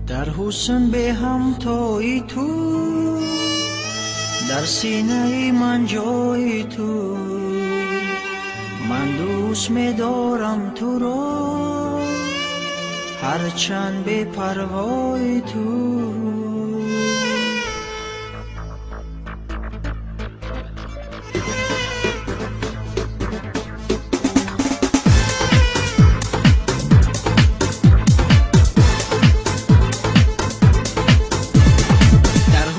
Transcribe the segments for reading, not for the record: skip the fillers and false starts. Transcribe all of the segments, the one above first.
در حسن به هم تویی تو، در سینه من جای تو. من دوست می‌دارم تو را، هرچند به پروای تو.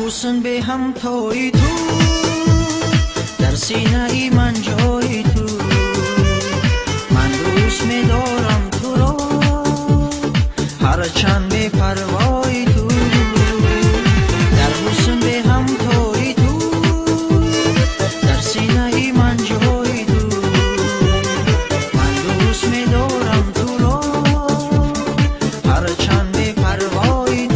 حسن به هم تویی تو، در سینه من جای تو. من دوست می‌دارم تو را، هرچند به پروای تو. در حسن به هم تویی تو، در سینه من جای تو. من دوست می‌دارم تو را، هرچند به پروای تو.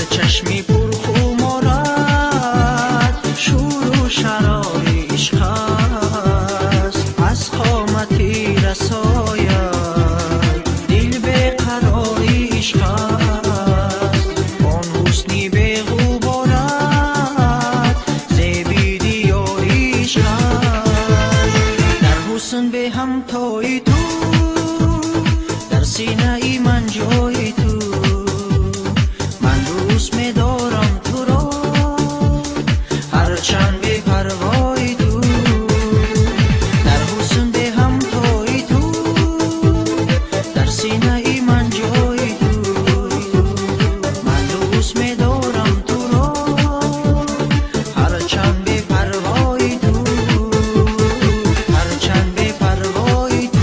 چشمی پرخون آرد، شور و شرار عشق است. از قامتی رساید، دل به قراری عشق است. آن حسنی به غبارت، زیبی دیاری عشق است. در حسن به هم تویی تو، در سینه من جای تو. دوست می‌دارم تو را، هرچند به پروای تو. در حسن به هم تویی تو، در سینه من جای تو. من دوست می‌دارم تو را، هرچند به پروای تو. هرچند به پروای تو.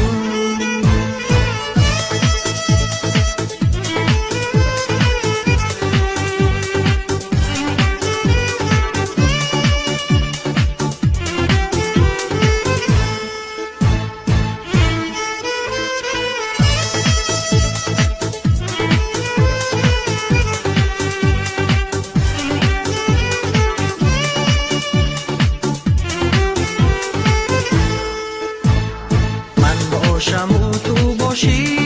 باشم و تو باشی،